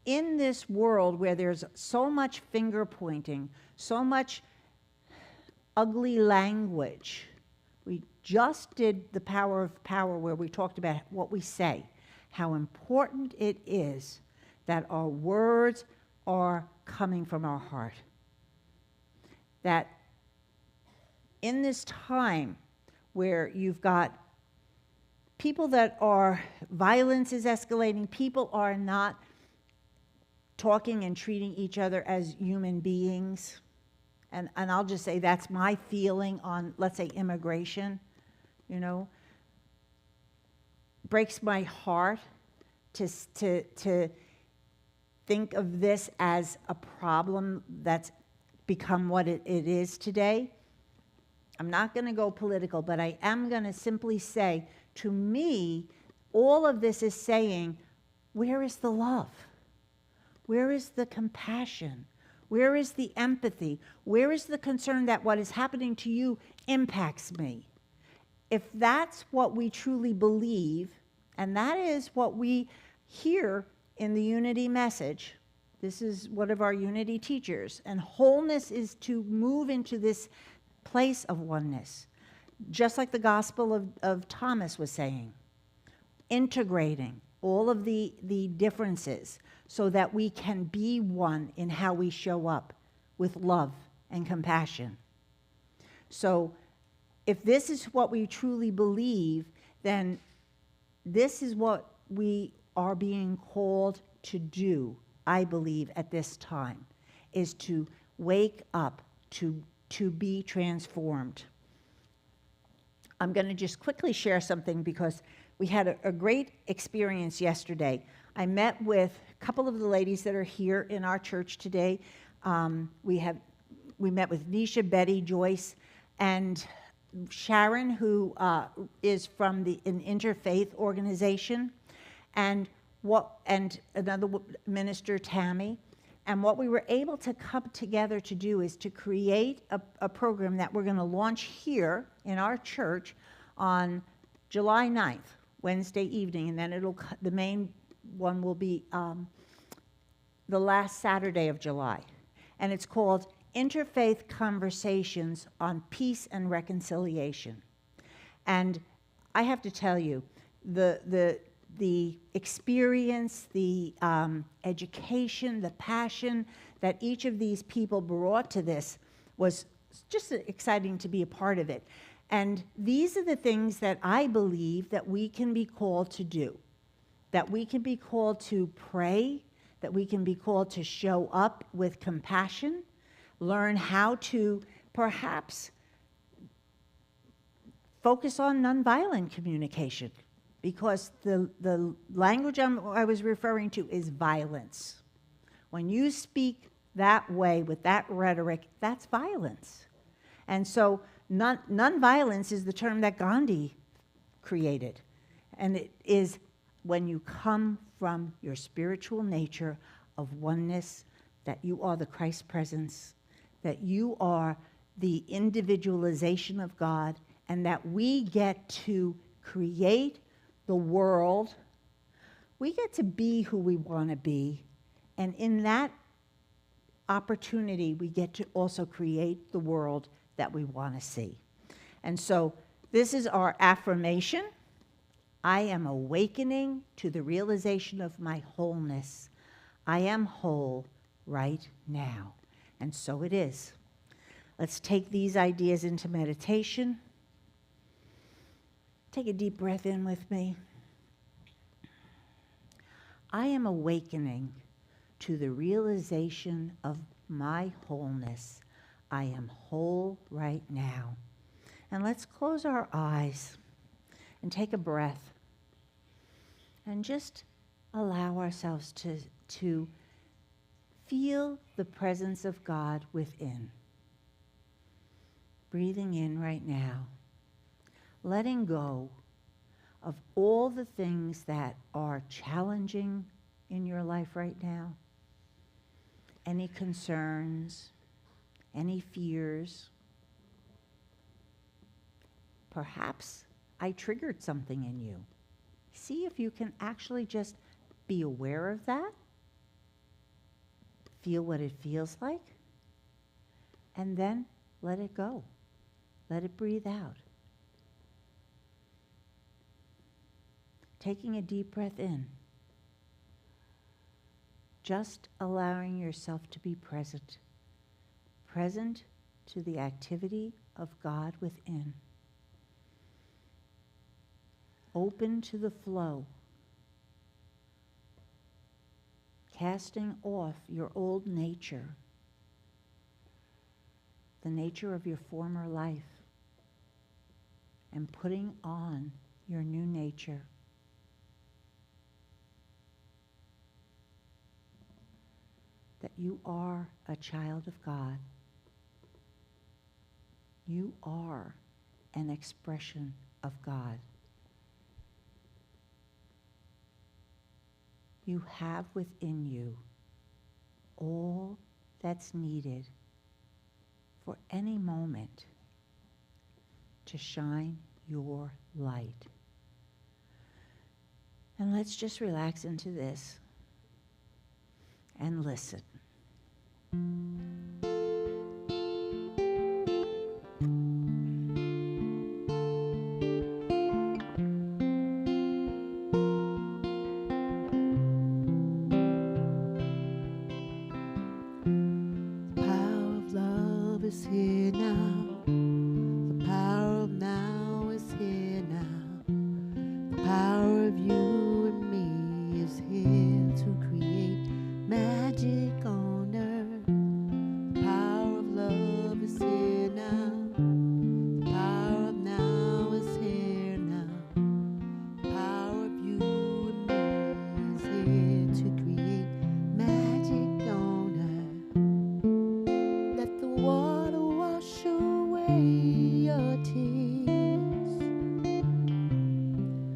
in this world where there's so much finger pointing, so much ugly language. We just did the power of power where we talked about what we say, how important it is that our words are coming from our heart. That in this time where you've got people that are, violence is escalating, people are not talking and treating each other as human beings. And I'll just say that's my feeling on, let's say, immigration, breaks my heart to think of this as a problem that's become what it is today. I'm not going to go political, but I am going to simply say, to me, all of this is saying, where is the love? Where is the compassion? Where is the empathy? Where is the concern that what is happening to you impacts me? If that's what we truly believe, and that is what we hear in the unity message, this is one of our unity teachers, and wholeness is to move into this place of oneness, just like the Gospel of Thomas was saying, integrating all of the differences so that we can be one in how we show up with love and compassion. So if this is what we truly believe, then this is what we are being called to do, I believe, at this time, is to wake up, to be transformed. I'm going to just quickly share something because we had a great experience yesterday. I met with a couple of the ladies that are here in our church today. We met with Nisha, Betty, Joyce, and Sharon, who is from an interfaith organization, and another minister, Tammy. And what we were able to come together to do is to create a program that we're going to launch here in our church on July 9th, Wednesday evening, and then the main one will be the last Saturday of July. And it's called Interfaith Conversations on Peace and Reconciliation. And I have to tell you, the experience, the education, the passion that each of these people brought to this was just exciting to be a part of it. And these are the things that I believe that we can be called to do, that we can be called to pray, that we can be called to show up with compassion, learn how to perhaps focus on nonviolent communication, because the language I was referring to is violence. When you speak that way with that rhetoric, that's violence. And so nonviolence is the term that Gandhi created. And it is when you come from your spiritual nature of oneness, that you are the Christ presence, that you are the individualization of God, and that we get to create the world. We get to be who we want to be. And in that opportunity, we get to also create the world that we want to see. And so this is our affirmation. I am awakening to the realization of my wholeness. I am whole right now. And so it is. Let's take these ideas into meditation. Take a deep breath in with me. I am awakening to the realization of my wholeness. I am whole right now. And let's close our eyes and take a breath and just allow ourselves to feel the presence of God within. Breathing in right now, letting go of all the things that are challenging in your life right now, any concerns, any fears. Perhaps I triggered something in you. See if you can actually just be aware of that, feel what it feels like, and then let it go. Let it breathe out. Taking a deep breath in. Just allowing yourself to be present. Present to the activity of God within. Open to the flow. Casting off your old nature, the nature of your former life, and putting on your new nature. That you are a child of God. You are an expression of God. You have within you all that's needed for any moment to shine your light. And let's just relax into this and listen. Is here now. The power of now is here now. The power of you and me is here to create magic on earth. The power of love is here now. The power of now is here now. The power of you and me is here to create magic on earth. Let the water wash away your tears.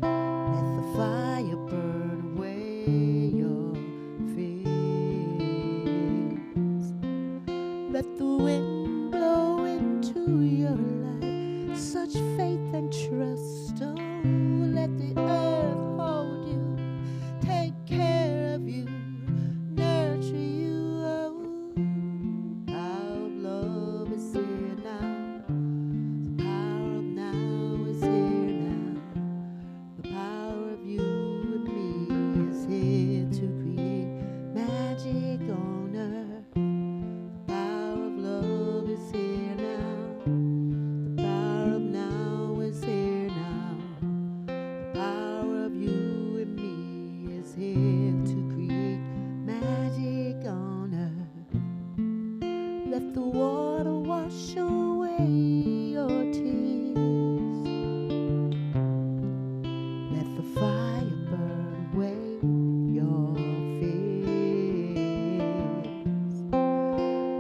Let the fire burn away your fears. Let the wind blow into your life such faith and trust. Oh, let the earth hold you, take care of you, nurture you. Oh, power of love is here now. The power of now is here now. The power of you and me is here to create magic on earth. The power of love is here now. The power of now is here now. The power of you and me is here to create magic on earth. Let the water wash away your tears. Let the fire burn away your fears.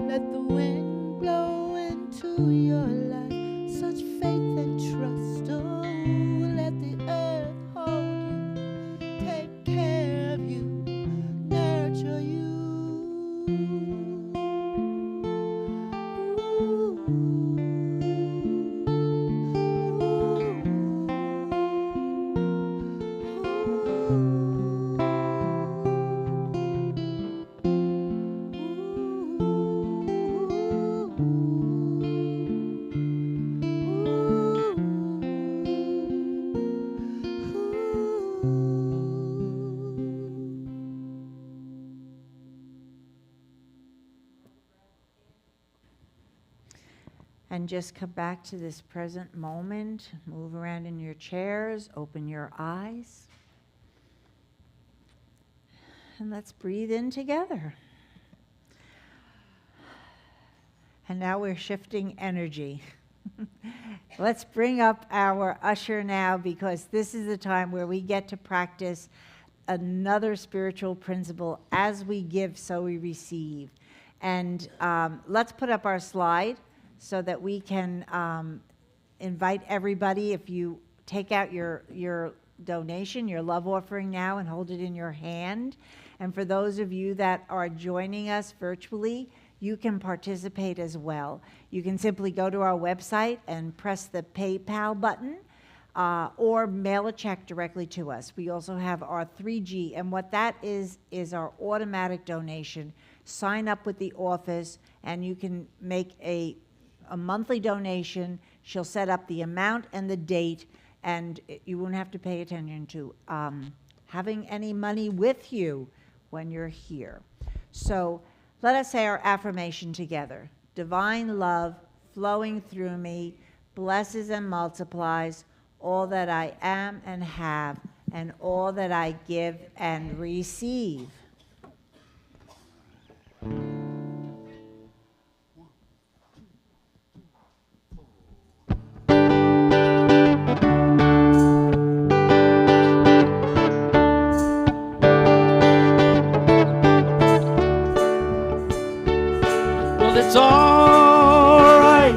Let the wind blow into your life such faith and trust. Oh, let the earth hold you, take care of you, nurture you. And just come back to this present moment. Move around in your chairs. Open your eyes. And let's breathe in together. And now we're shifting energy. Let's bring up our usher now, because this is the time where we get to practice another spiritual principle: as we give, so we receive. And let's put up our slide so that we can invite everybody. If you take out your donation, your love offering now, and hold it in your hand. And for those of you that are joining us virtually, you can participate as well. You can simply go to our website and press the PayPal button, or mail a check directly to us. We also have our 3G, and what that is our automatic donation. Sign up with the office, and you can make a monthly donation. She'll set up the amount and the date, and you won't have to pay attention to having any money with you when you're here. So let us say our affirmation together. Divine love flowing through me blesses and multiplies all that I am and have, and all that I give and receive. Well, it's all right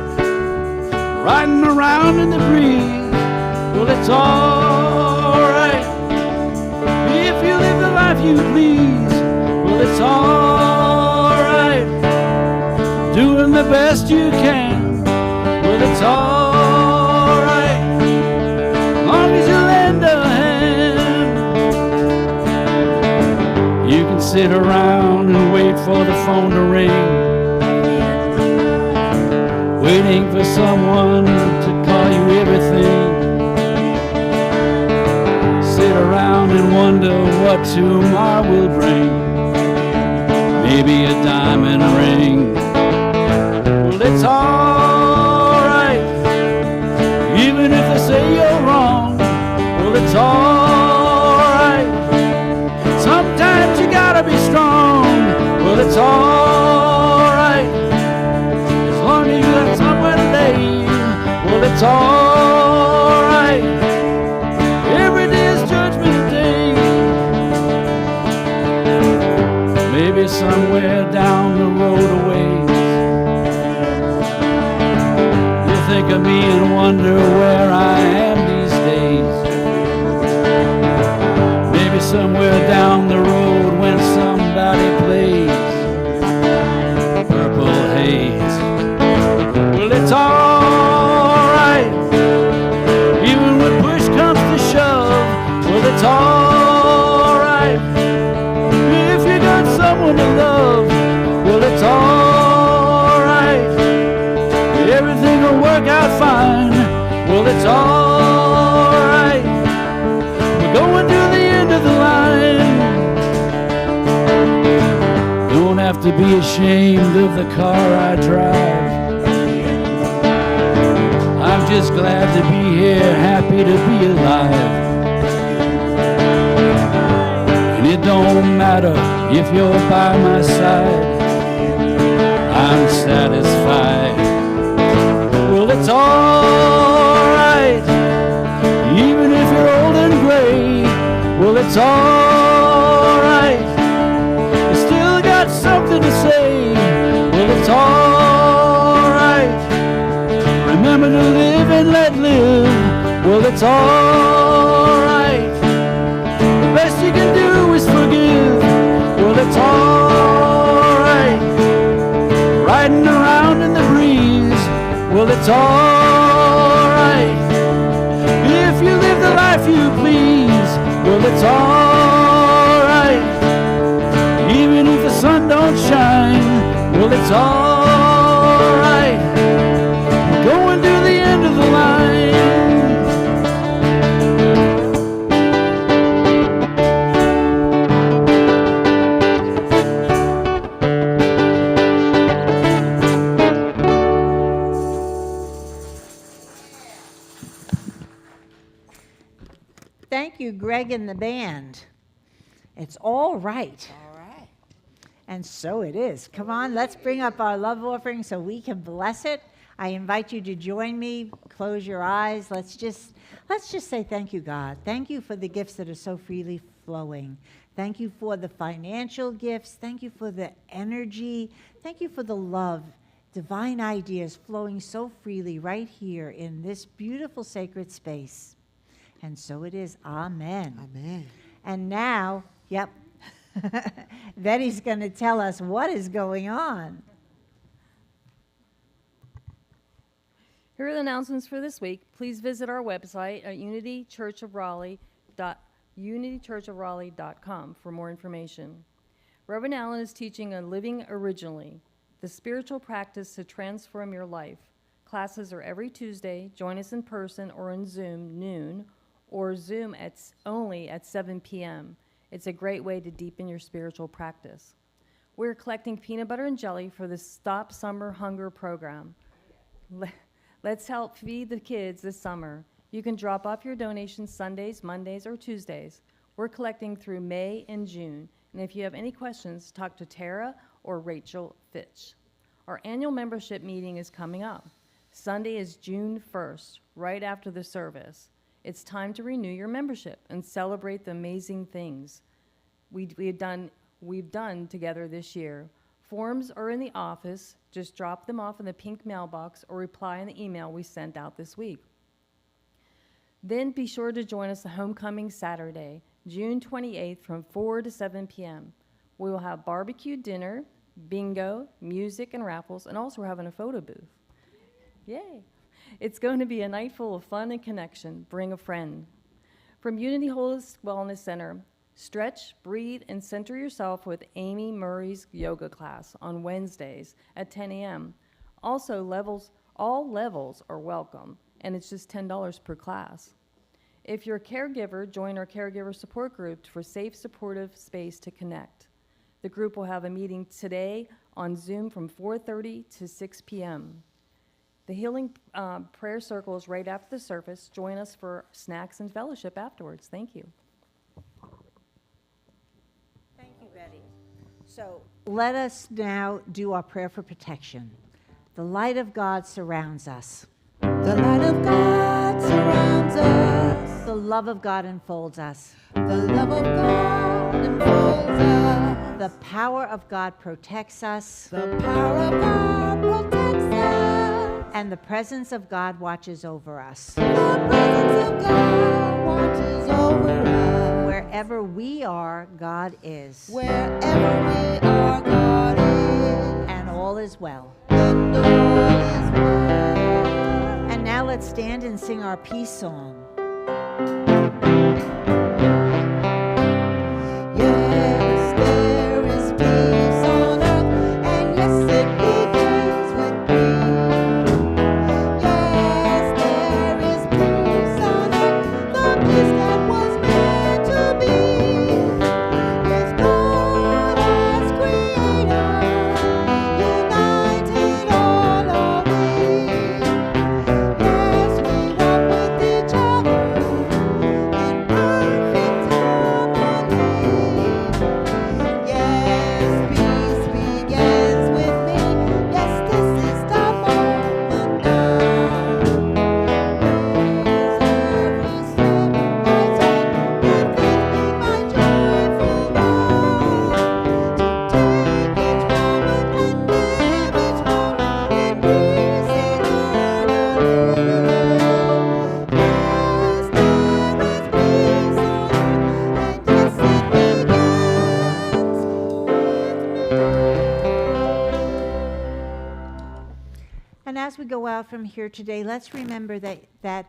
it's alright. If you live the life you please, well, it's alright. Doing the best you can, well, it's alright. Long as you lend a hand. You can sit around and wait for the phone to ring, waiting for someone to call you everything. Sit around and wonder what tomorrow will bring. Maybe a diamond ring. Well, it's alright, even if they say you're wrong. Well, it's alright. Sometimes you gotta be strong. Well, it's alright. As long as you got somewhere to lay. Well, it's alright. Every day is Judgment Day. Maybe somewhere down the road a ways, you think of me and wonder where I am these days. Maybe somewhere down the road when somebody plays Purple Haze. Well, it's alright, even when push comes to shove. Well, it's alright. If you got someone to love, well, it's alright. Everything will work out fine. Well, it's alright. We're going to the end of the line. Don't have to be ashamed of the car I drive. I'm just glad to be here, happy to be alive. And it don't matter if you're by my side, I'm satisfied. Well, it's alright, even if you're old and gray. Well, it's alright, you still got something to say. Well, it's alright. Remember to live and let live. Well, it's alright. The best you can do is forgive. Well, it's alright. Riding around in the breeze. Well, it's alright. If you live the life you please. Well, it's alright. Even if the sun don't shine. Well, it's alright. We're going to the end of the line. Thank you, Greg and the band. It's all right. All right. And so it is. Come on, let's bring up our love offering so we can bless it. I invite you to join me. Close your eyes. Let's just say thank you, God. Thank you for the gifts that are so freely flowing. Thank you for the financial gifts. Thank you for the energy. Thank you for the love, divine ideas flowing so freely right here in this beautiful sacred space. And so it is. Amen. Amen. And now, Betty's going to tell us what is going on. Here are the announcements for this week. Please visit our website at unitychurchofraleigh.com for more information. Reverend Allen is teaching on Living Originally, the spiritual practice to transform your life. Classes are every Tuesday. Join us in person or on Zoom noon, or Zoom only at 7 p.m. It's a great way to deepen your spiritual practice. We're collecting peanut butter and jelly for the Stop Summer Hunger program. Let's help feed the kids this summer. You can drop off your donations Sundays, Mondays, or Tuesdays. We're collecting through May and June. And if you have any questions, talk to Tara or Rachel Fitch. Our annual membership meeting is coming up. Sunday is June 1st, right after the service. It's time to renew your membership and celebrate the amazing things we've done together this year. Forms are in the office. Just drop them off in the pink mailbox or reply in the email we sent out this week. Then be sure to join us the homecoming Saturday, June 28th from 4 to 7 p.m. We will have barbecue dinner, bingo, music, and raffles, and also we're having a photo booth. Yay! It's going to be a night full of fun and connection. Bring a friend. From Unity Holistic Wellness Center, stretch, breathe, and center yourself with Amy Murray's yoga class on Wednesdays at 10 a.m. Also, all levels are welcome, and it's just $10 per class. If you're a caregiver, join our caregiver support group for safe, supportive space to connect. The group will have a meeting today on Zoom from 4:30 to 6 p.m. The healing prayer circle is right after the service. Join us for snacks and fellowship afterwards. Thank you. Thank you, Betty. So let us now do our prayer for protection. The light of God surrounds us. The light of God surrounds us. The love of God enfolds us. The love of God enfolds us. The power of God protects us. The power of God protects us. And the presence of God watches over us. The presence of God watches over us. Wherever we are, God is. Wherever we are, God is. And all is well. And all is well. And now let's stand and sing our peace song. Yes, there is peace on earth, and yes, it begins with me. Yes, there is peace on earth, the peace that was meant to be. With God as Creator, united all are we. Yes, we walk with each other in perfect harmony. Yes, peace begins with me. Yes, this is the moment now. Raise every step I take, live with me my joyful ride. To take each moment and live each moment in peace eternally. Yes, there is peace on earth, and yes, it begins with me. And as we go out from here today, let's remember that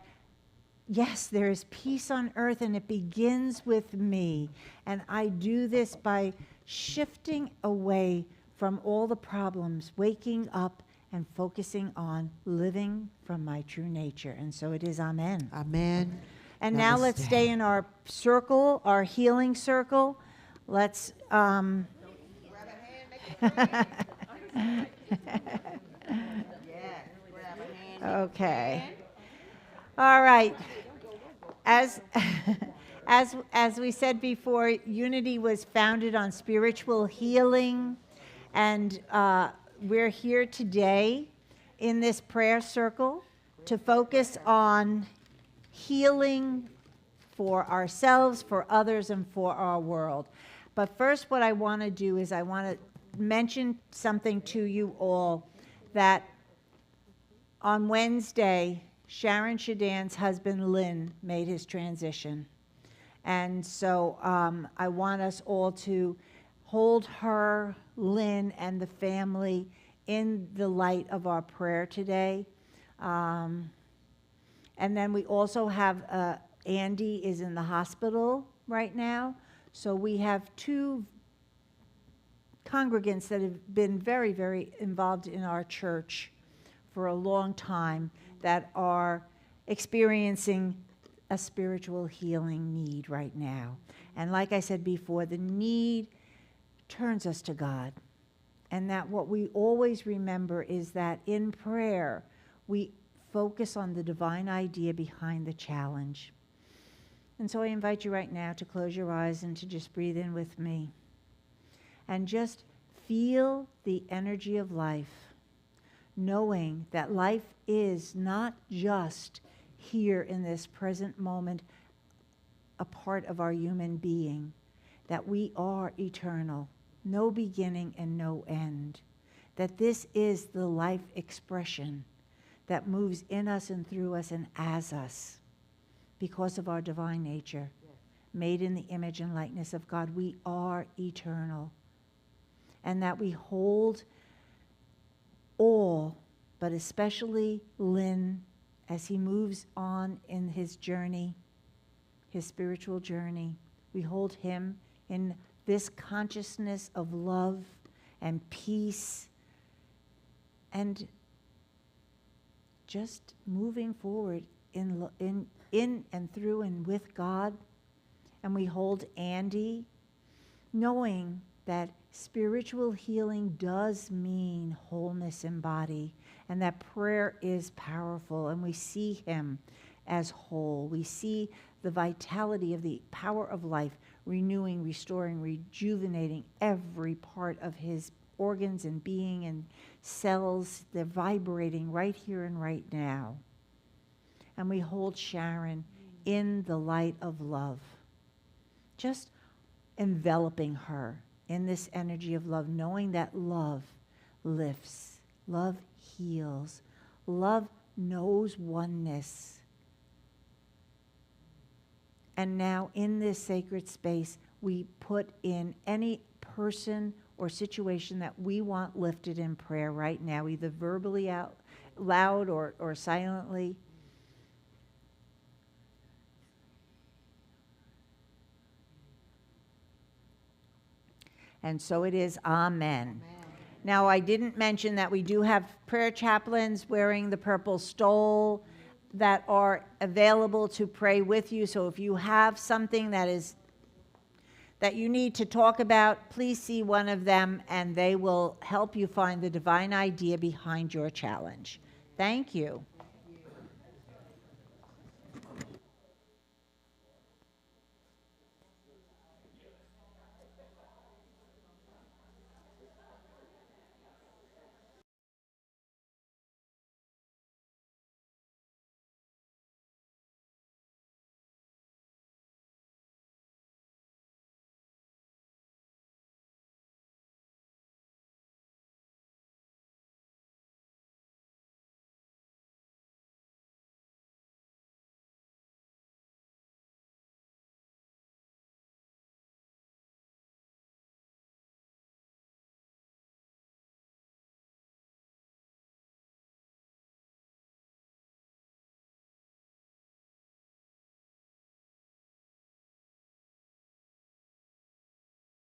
yes, there is peace on earth and it begins with me. And I do this by shifting away from all the problems, waking up and focusing on living from my true nature. And so it is, amen. Amen. And now let's Namaste. stay in our circle, our healing circle. Let's okay. All right. As we said before, Unity was founded on spiritual healing, and we're here today in this prayer circle to focus on healing for ourselves, for others, and for our world. But first, what I want to do is I want to mention something to you all, that on Wednesday, Sharon Shadan's husband, Lynn, made his transition. And so I want us all to hold her, Lynn, and the family in the light of our prayer today. And then we also have Andy is in the hospital right now. So we have two congregants that have been very, very involved in our church for a long time that are experiencing a spiritual healing need right now. And like I said before, the need turns us to God. And that what we always remember is that in prayer, we focus on the divine idea behind the challenge. And so I invite you right now to close your eyes and to just breathe in with me. And just feel the energy of life, knowing that life is not just here in this present moment, a part of our human being, that we are eternal, no beginning and no end, that this is the life expression that moves in us and through us and as us. because of our divine nature, made in the image and likeness of God. We are eternal. And that we hold all, but especially Lynn, as he moves on in his journey, his spiritual journey. We hold him in this consciousness of love and peace and just moving forward in and through and with God. And we hold Andy, knowing that spiritual healing does mean wholeness in body, and that prayer is powerful, and we see him as whole. We see the vitality of the power of life, renewing, restoring, rejuvenating every part of his organs and being and cells. They're vibrating right here and right now. And we hold Sharon in the light of love, just enveloping her in this energy of love, knowing that love lifts, love heals, love knows oneness. And now in this sacred space, we put in any person or situation that we want lifted in prayer right now, either verbally out loud or silently. And so it is. Amen. Now, I didn't mention that we do have prayer chaplains wearing the purple stole that are available to pray with you. So if you have something that you need to talk about, please see one of them, and they will help you find the divine idea behind your challenge. Thank you.